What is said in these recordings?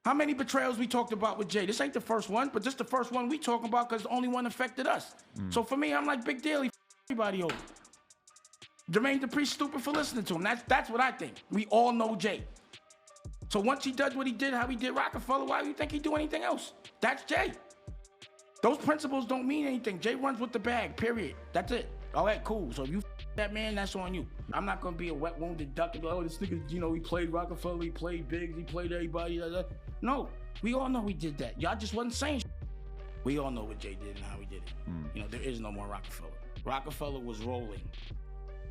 How many betrayals we talked about with Jay? This ain't the first one, but just the first one we talking about because the only one affected us. So for me, I'm like, big deal, he everybody over. Jermaine Dupri's stupid for listening to him. That's what I think. We all know Jay. So once he does what he did, how he did Roc-A-Fella, why do you think he'd do anything else? That's Jay. Those principles don't mean anything. Jay runs with the bag, period. That's it. All right, cool. So if you that man, that's on you. I'm not gonna be a wet wounded duck and go, oh, this nigga, you know, he played Roc-A-Fella, he played Biggs, he played everybody. No, we all know we did that. Y'all just wasn't saying shit. We all know what Jay did and how he did it. You know, there is no more Roc-A-Fella. Roc-A-Fella was rolling.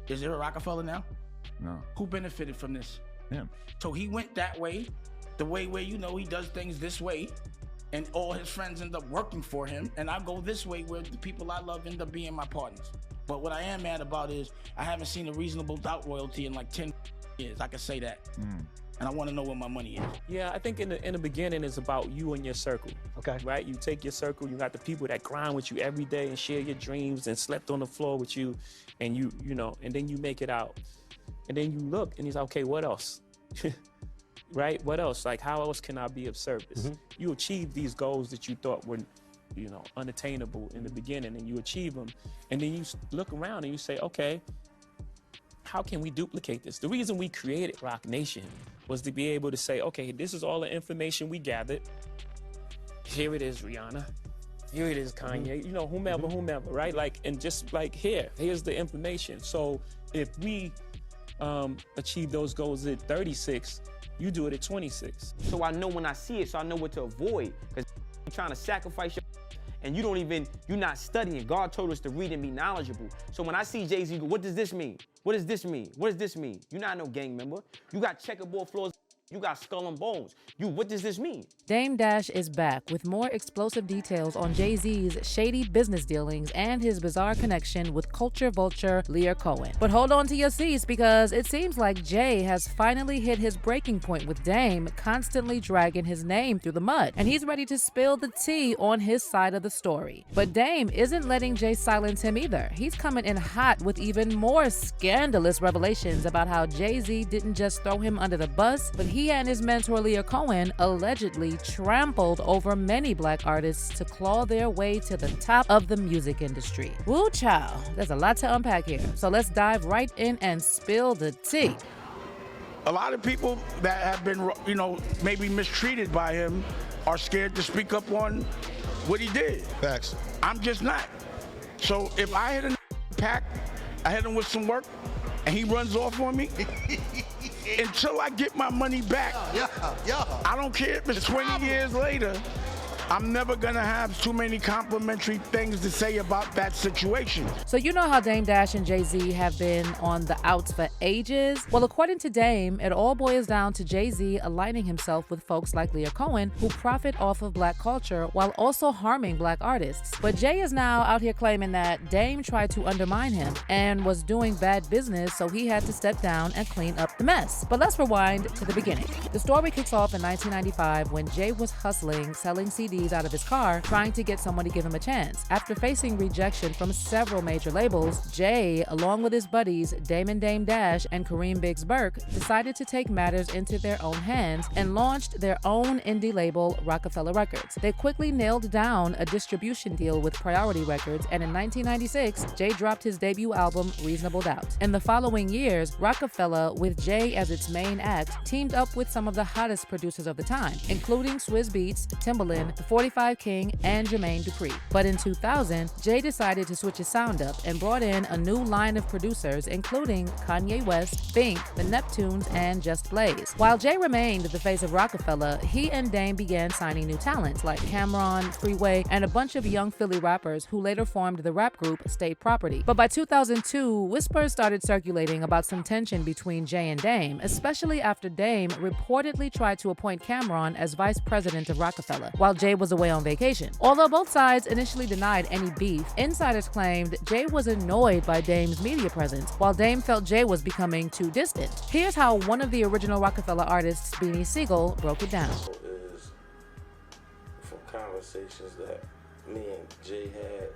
Is there a Roc-A-Fella now? No. Who benefited from this? Him. So he went that way, the way where, you know, he does things this way, and all his friends end up working for him, and I go this way where the people I love end up being my partners. But what I am mad about is I haven't seen a reasonable doubt royalty in like 10 years. I can say that. And I want to know where my money is. Yeah, I think in the beginning it's about you and your circle. Okay. Right? You take your circle, you got the people that grind with you every day and share your dreams and slept on the floor with you, and you know, and then you make it out. And then you look and he's like, okay, what else? Right? What else? Like, how else can I be of service? You achieve these goals that you thought were, you know, unattainable in the beginning, and you achieve them. And then you look around and you say, okay, how can we duplicate this? The reason we created Roc Nation was to be able to say, okay, this is all the information we gathered. Here it is, Rihanna. Here it is, Kanye. You know, whomever, right? Like, and just like, here's the information. So if we achieve those goals at 36, you do it at 26. So I know when I see it, so I know what to avoid. Because you're trying to sacrifice your and you're not studying. God told us to read and be knowledgeable. So when I see Jay-Z go, what does this mean? What does this mean? What does this mean? You're not no gang member. You got checkerboard floors. You got skull and bones. What does this mean? Dame Dash is back with more explosive details on Jay-Z's shady business dealings and his bizarre connection with culture vulture Lyor Cohen. But hold on to your seats, because it seems like Jay has finally hit his breaking point with Dame constantly dragging his name through the mud, and he's ready to spill the tea on his side of the story. But Dame isn't letting Jay silence him either. He's coming in hot with even more scandalous revelations about how Jay-Z didn't just throw him under the bus, but he and his mentor Lyor Cohen allegedly trampled over many black artists to claw their way to the top of the music industry. Woo child, there's a lot to unpack here. So let's dive right in and spill the tea. A lot of people that have been, you know, maybe mistreated by him are scared to speak up on what he did. Facts. I'm just not. So if I hit a pack, I hit him with some work, and he runs off on me, until I get my money back, I don't care if it's 20 years later, I'm never gonna have too many complimentary things to say about that situation. So you know how Dame Dash and Jay-Z have been on the outs for ages? Well, according to Dame, it all boils down to Jay-Z aligning himself with folks like Lyor Cohen, who profit off of black culture while also harming black artists. But Jay is now out here claiming that Dame tried to undermine him and was doing bad business, so he had to step down and clean up the mess. But let's rewind to the beginning. The story kicks off in 1995 when Jay was hustling, selling CDs out of his car, trying to get someone to give him a chance. After facing rejection from several major labels, Jay, along with his buddies Dame Dash and Kareem Biggs Burke, decided to take matters into their own hands and launched their own indie label, Roc-A-Fella Records. They quickly nailed down a distribution deal with Priority Records, and in 1996, Jay dropped his debut album, Reasonable Doubt. In the following years, Roc-A-Fella, with Jay as its main act, teamed up with some of the hottest producers of the time, including Swizz Beatz, Timbaland, 45 King, and Jermaine Dupri. But in 2000, Jay decided to switch his sound up and brought in a new line of producers, including Kanye West, Bink, The Neptunes, and Just Blaze. While Jay remained the face of Roc-A-Fella, he and Dame began signing new talents like Cameron, Freeway, and a bunch of young Philly rappers who later formed the rap group State Property. But by 2002, whispers started circulating about some tension between Jay and Dame, especially after Dame reportedly tried to appoint Cameron as vice president of Roc-A-Fella, while Jay was away on vacation. Although both sides initially denied any beef, insiders claimed Jay was annoyed by Dame's media presence, while Dame felt Jay was becoming too distant. Here's how one of the original Roc-A-Fella artists, Beanie Siegel, broke it down. Is from conversations that me and Jay had,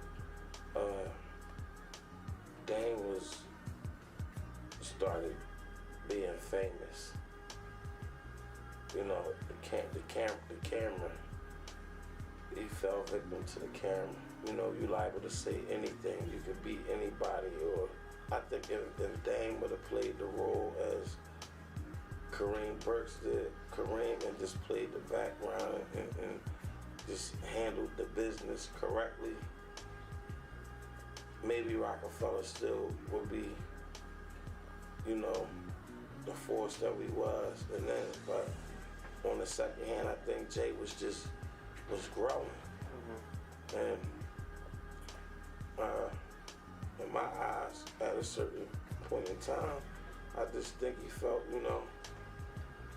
Dame started being famous. You know, the camera. He fell victim to the camera. You know, you're liable to say anything. You could be anybody. Or I think if Dame would have played the role as Kareem Burks did, Kareem, and just played the background and just handled the business correctly, maybe Roc-A-Fella still would be, you know, the force that we was. And then, but on the second hand, I think Jay was growing. And in my eyes, at a certain point in time, I just think he felt, you know,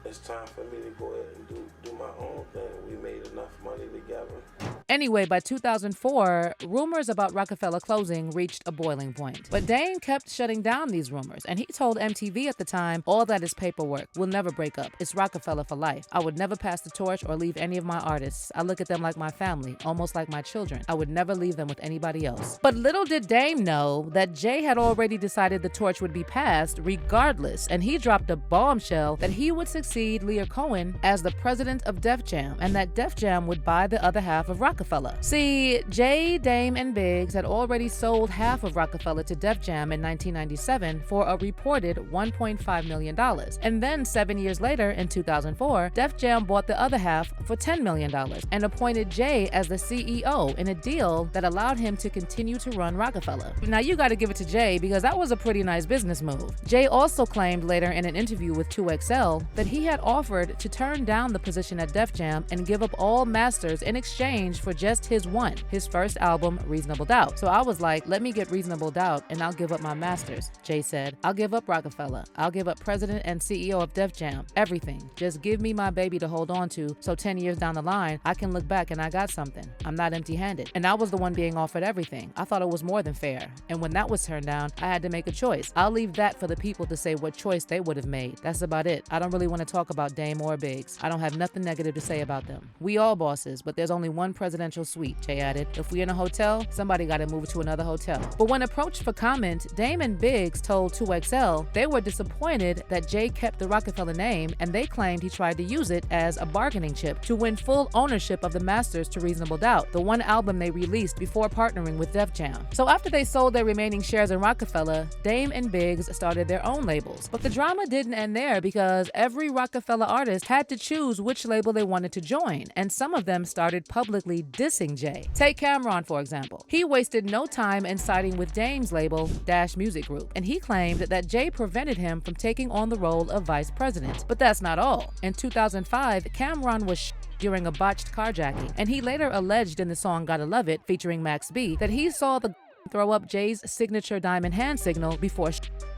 it's time for me to go ahead and do my own thing. We made enough money together. Anyway, by 2004, rumors about Roc-A-Fella closing reached a boiling point. But Dame kept shutting down these rumors, and he told MTV at the time, all that is paperwork. We'll never break up. It's Roc-A-Fella for life. I would never pass the torch or leave any of my artists. I look at them like my family, almost like my children. I would never leave them with anybody else. But little did Dame know that Jay had already decided the torch would be passed regardless, and he dropped a bombshell that he would succeed Lyor Cohen as the president of Def Jam, and that Def Jam would buy the other half of Roc-A-Fella. See, Jay, Dame, and Biggs had already sold half of Roc-A-Fella to Def Jam in 1997 for a reported $1.5 million. And then 7 years later, in 2004, Def Jam bought the other half for $10 million and appointed Jay as the CEO in a deal that allowed him to continue to run Roc-A-Fella. Now you gotta give it to Jay, because that was a pretty nice business move. Jay also claimed later in an interview with 2XL that he had offered to turn down the position at Def Jam and give up all masters in exchange for just his first album, Reasonable Doubt. So I was like, let me get Reasonable Doubt and I'll give up my masters. Jay said, I'll give up Roc-A-Fella. I'll give up president and CEO of Def Jam. Everything. Just give me my baby to hold on to, so 10 years down the line, I can look back and I got something. I'm not empty-handed. And I was the one being offered everything. I thought it was more than fair. And when that was turned down, I had to make a choice. I'll leave that for the people to say what choice they would have made. That's about it. I don't really want to talk about Dame or Biggs. I don't have nothing negative to say about them. We all bosses, but there's only one presidential suite, Jay added. If we in a hotel, somebody got to move to another hotel. But when approached for comment, Dame and Biggs told 2XL they were disappointed that Jay kept the Roc-A-Fella name, and they claimed he tried to use it as a bargaining chip to win full ownership of the masters to Reasonable Doubt, the one album they released before partnering with Def Jam. So after they sold their remaining shares in Roc-A-Fella, Dame and Biggs started their own labels. But the drama didn't end there, because every Roc-A-Fella artist had to choose which label they wanted to join, and some of them started publicly dissing Jay. Take Cam'ron, for example. He wasted no time in siding with Dame's label, Dash Music Group, and he claimed that Jay prevented him from taking on the role of vice president. But that's not all. In 2005, Cam'ron was during a botched carjacking, and he later alleged in the song Gotta Love It, featuring Max B, that he saw the throw up Jay's signature diamond hand signal before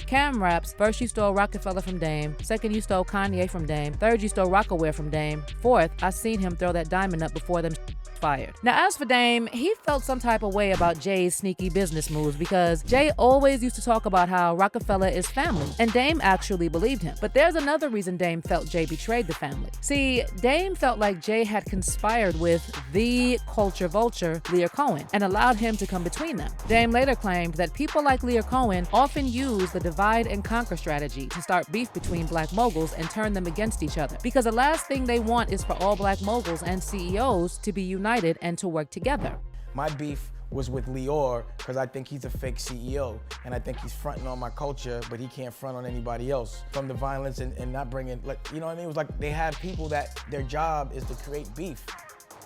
Cam raps, first you stole Roc-A-Fella from Dame, second you stole Kanye from Dame, third you stole Rockaware from Dame, fourth, I seen him throw that diamond up before them fired. Now, as for Dame, he felt some type of way about Jay's sneaky business moves, because Jay always used to talk about how Roc-A-Fella is family, and Dame actually believed him. But there's another reason Dame felt Jay betrayed the family. See, Dame felt like Jay had conspired with the culture vulture, Lyor Cohen, and allowed him to come between them. Dame later claimed that people like Lyor Cohen often use the divide and conquer strategy to start beef between black moguls and turn them against each other, because the last thing they want is for all black moguls and CEOs to be united and to work together. My beef was with Lyor, because I think he's a fake CEO, and I think he's fronting on my culture, but he can't front on anybody else. From the violence and not bringing, like, you know what I mean? It was like they have people that their job is to create beef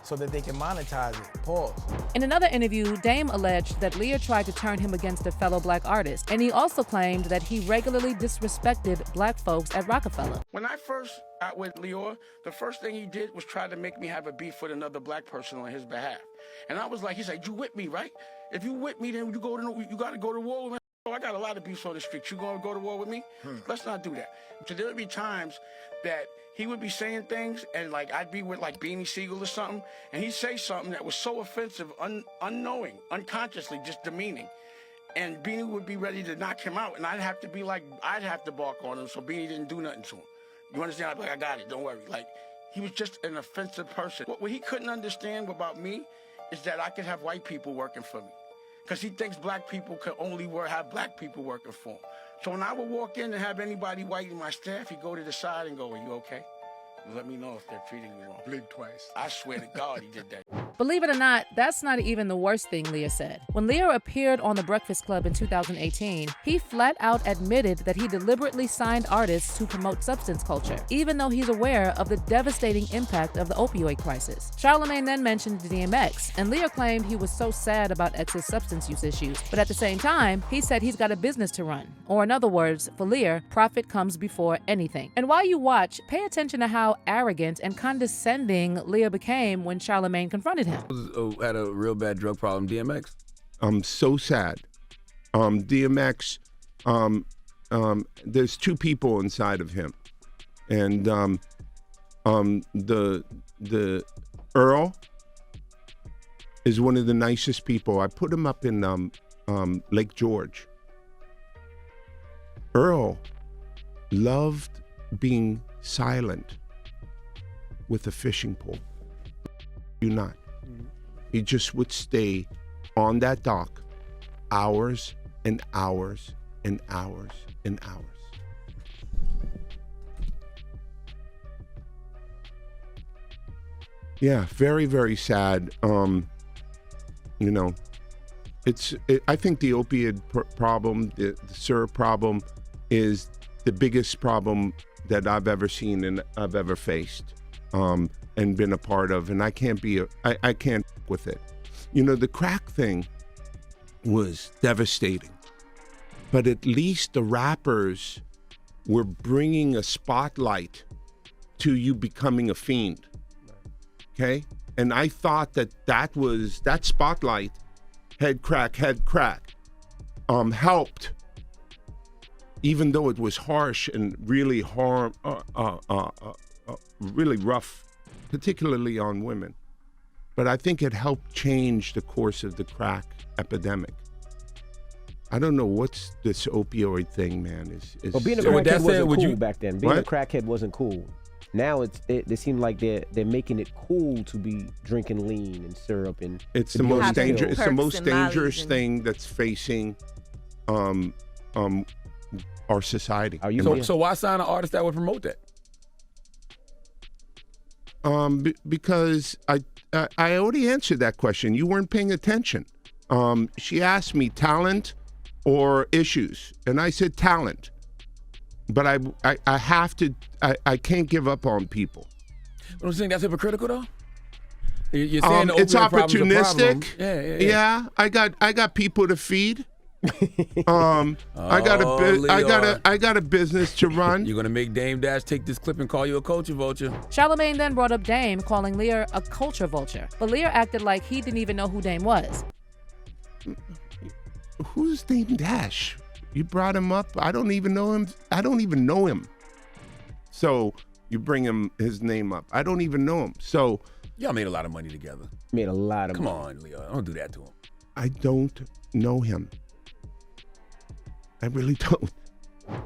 so that they can monetize it. Pause. In another interview, Dame alleged that Lyor tried to turn him against a fellow black artist, and he also claimed that he regularly disrespected black folks at Roc-A-Fella. When I first got with Lyor, the first thing he did was try to make me have a beef with another black person on his behalf. And I was like, he's like, you with me, right? If you with me, then you got to go to war with me. Oh, I got a lot of beefs on the street. You going to go to war with me? Let's not do that. So there would be times that he would be saying things, and like I'd be with like Beanie Siegel or something, and he'd say something that was so offensive, unknowing, unconsciously, just demeaning. And Beanie would be ready to knock him out, and I'd have to be like, I'd have to bark on him so Beanie didn't do nothing to him. You understand? I'd be like, I got it, don't worry. Like, he was just an offensive person. What he couldn't understand about me is that I could have white people working for me, because he thinks black people could only have black people working for him. So when I would walk in and have anybody white in my staff, he'd go to the side and go, are you okay? Let me know if they're treating me wrong. Blink twice. I swear to God he did that. Believe it or not, that's not even the worst thing Lyor said. When Lyor appeared on The Breakfast Club in 2018, he flat out admitted that he deliberately signed artists to promote substance culture, even though he's aware of the devastating impact of the opioid crisis. Charlamagne then mentioned DMX, and Lyor claimed he was so sad about X's substance use issues, but at the same time, he said he's got a business to run. Or in other words, for Lyor, profit comes before anything. And while you watch, pay attention to how arrogant and condescending Lyor became when Charlamagne confronted him. Had a real bad drug problem, DMX? I'm so sad. DMX, there's two people inside of him. And the Earl is one of the nicest people. I put him up in Lake George. Earl loved being silent with a fishing pole. You not. He just would stay on that dock hours and hours and hours and hours. Yeah, very, very sad. You know, I think the opiate problem, the syrup problem, is the biggest problem that I've ever seen and I've ever faced. And been a part of, and I can't with it. You know, the crack thing was devastating, but at least the rappers were bringing a spotlight to you becoming a fiend, okay? And I thought that spotlight, head crack, helped, even though it was harsh and really really rough, particularly on women. But I think it helped change the course of the crack epidemic. I don't know what's this opioid thing, man. Well, being a crackhead wasn't cool back then. Being a crackhead wasn't cool. Now they seem like they're making it cool to be drinking lean and syrup and. It's the most dangerous. It's the most dangerous thing that's facing our society. So why sign an artist that would promote that? Because I already answered that question. You weren't paying attention. She asked me talent or issues, and I said talent. But I have to. I can't give up on people. But I'm saying that's hypocritical, though. You're saying the it's opportunistic. Yeah. I got people to feed. I got a business to run. You're gonna make Dame Dash take this clip and call you a culture vulture. Charlamagne then brought up Dame, calling Lyor a culture vulture, but Lyor acted like he didn't even know who Dame was. Who's Dame Dash? You brought him up. I don't even know him. So you bring his name up. I don't even know him. So y'all made a lot of money together. Made a lot of money. Come on, Lyor. Don't do that to him. I don't know him. I really don't.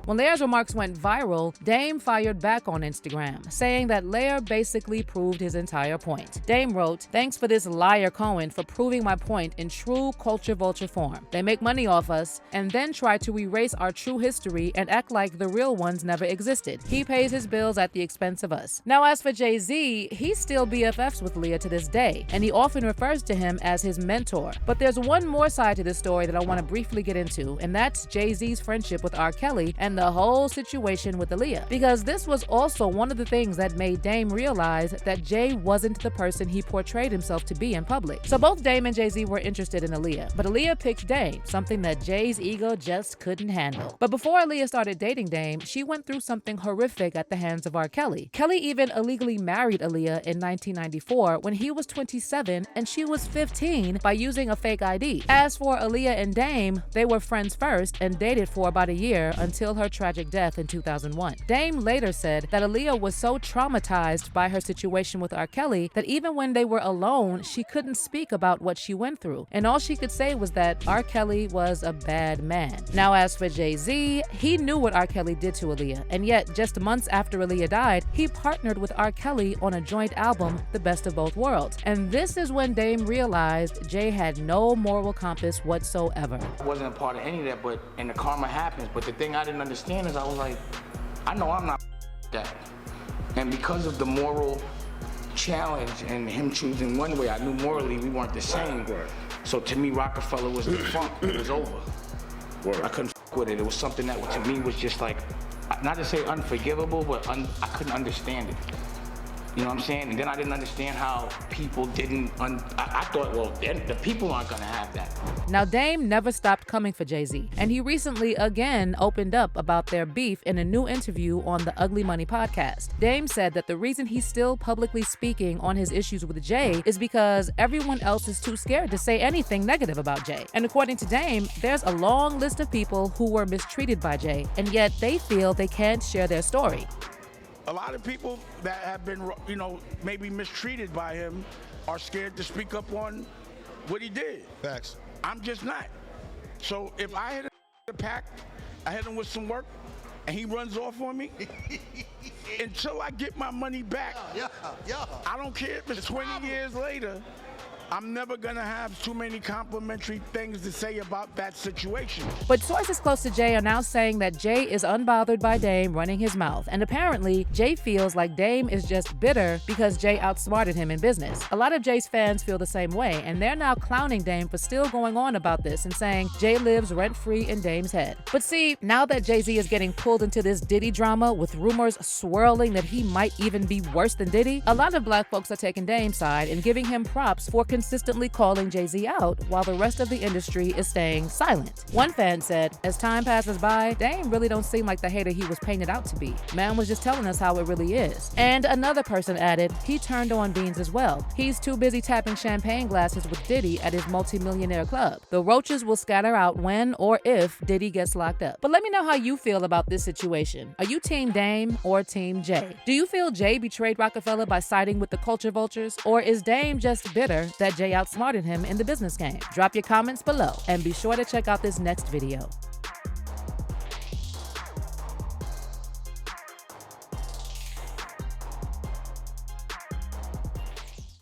When Lyor's remarks went viral, Dame fired back on Instagram, saying that Lyor basically proved his entire point. Dame wrote, "Thanks for this Lyor Cohen for proving my point in true culture vulture form. They make money off us and then try to erase our true history and act like the real ones never existed. He pays his bills at the expense of us." Now, as for Jay-Z, he's still BFFs with Lyor to this day, and he often refers to him as his mentor. But there's one more side to this story that I want to briefly get into, and that's Jay-Z's friendship with R. Kelly and the whole situation with Aaliyah. Because this was also one of the things that made Dame realize that Jay wasn't the person he portrayed himself to be in public. So both Dame and Jay-Z were interested in Aaliyah, but Aaliyah picked Dame, something that Jay's ego just couldn't handle. But before Aaliyah started dating Dame, she went through something horrific at the hands of R. Kelly. Kelly even illegally married Aaliyah in 1994 when he was 27 and she was 15 by using a fake ID. As for Aaliyah and Dame, they were friends first and dated for about a year until her tragic death in 2001. Dame later said that Aaliyah was so traumatized by her situation with R. Kelly that even when they were alone, she couldn't speak about what she went through, and all she could say was that R. Kelly was a bad man. Now, as for Jay-Z, he knew what R. Kelly did to Aaliyah, and yet just months after Aaliyah died, he partnered with R. Kelly on a joint album, The Best of Both Worlds. And this is when Dame realized Jay had no moral compass whatsoever. I wasn't a part of any of that, and the karma happens. But the thing I didn't understand is I was like, I know I'm not that. And because of the moral challenge and him choosing one way, I knew morally we weren't the same. So to me, Roc-A-Fella was the funk. It was over. I couldn't f with it. It was something that to me was just like, not to say unforgivable, but I couldn't understand it. You know what I'm saying? And then I didn't understand how people didn't, I thought, well, the people aren't gonna have that. Now, Dame never stopped coming for Jay-Z, and he recently again opened up about their beef in a new interview on the Ugly Money podcast. Dame said that the reason he's still publicly speaking on his issues with Jay is because everyone else is too scared to say anything negative about Jay. And according to Dame, there's a long list of people who were mistreated by Jay, and yet they feel they can't share their story. A lot of people that have been, you know, maybe mistreated by him are scared to speak up on what he did. Facts. I'm just not. So if I hit a pack, I hit him with some work, and he runs off on me, until I get my money back, I don't care if it's 20 years later, I'm never gonna have too many complimentary things to say about that situation. But sources close to Jay are now saying that Jay is unbothered by Dame running his mouth. And apparently, Jay feels like Dame is just bitter because Jay outsmarted him in business. A lot of Jay's fans feel the same way, and they're now clowning Dame for still going on about this and saying Jay lives rent-free in Dame's head. But see, now that Jay-Z is getting pulled into this Diddy drama with rumors swirling that he might even be worse than Diddy, a lot of black folks are taking Dame's side and giving him props for consistently calling Jay-Z out while the rest of the industry is staying silent. One fan said, as time passes by, Dame really don't seem like the hater he was painted out to be. Man was just telling us how it really is. And another person added, he turned on Beans as well. He's too busy tapping champagne glasses with Diddy at his multi-millionaire club. The roaches will scatter out when or if Diddy gets locked up. But let me know how you feel about this situation. Are you Team Dame or Team Jay? Do you feel Jay betrayed Roc-A-Fella by siding with the culture vultures? Or is Dame just bitter that Jay outsmarted him in the business game? Drop your comments below and be sure to check out this next video.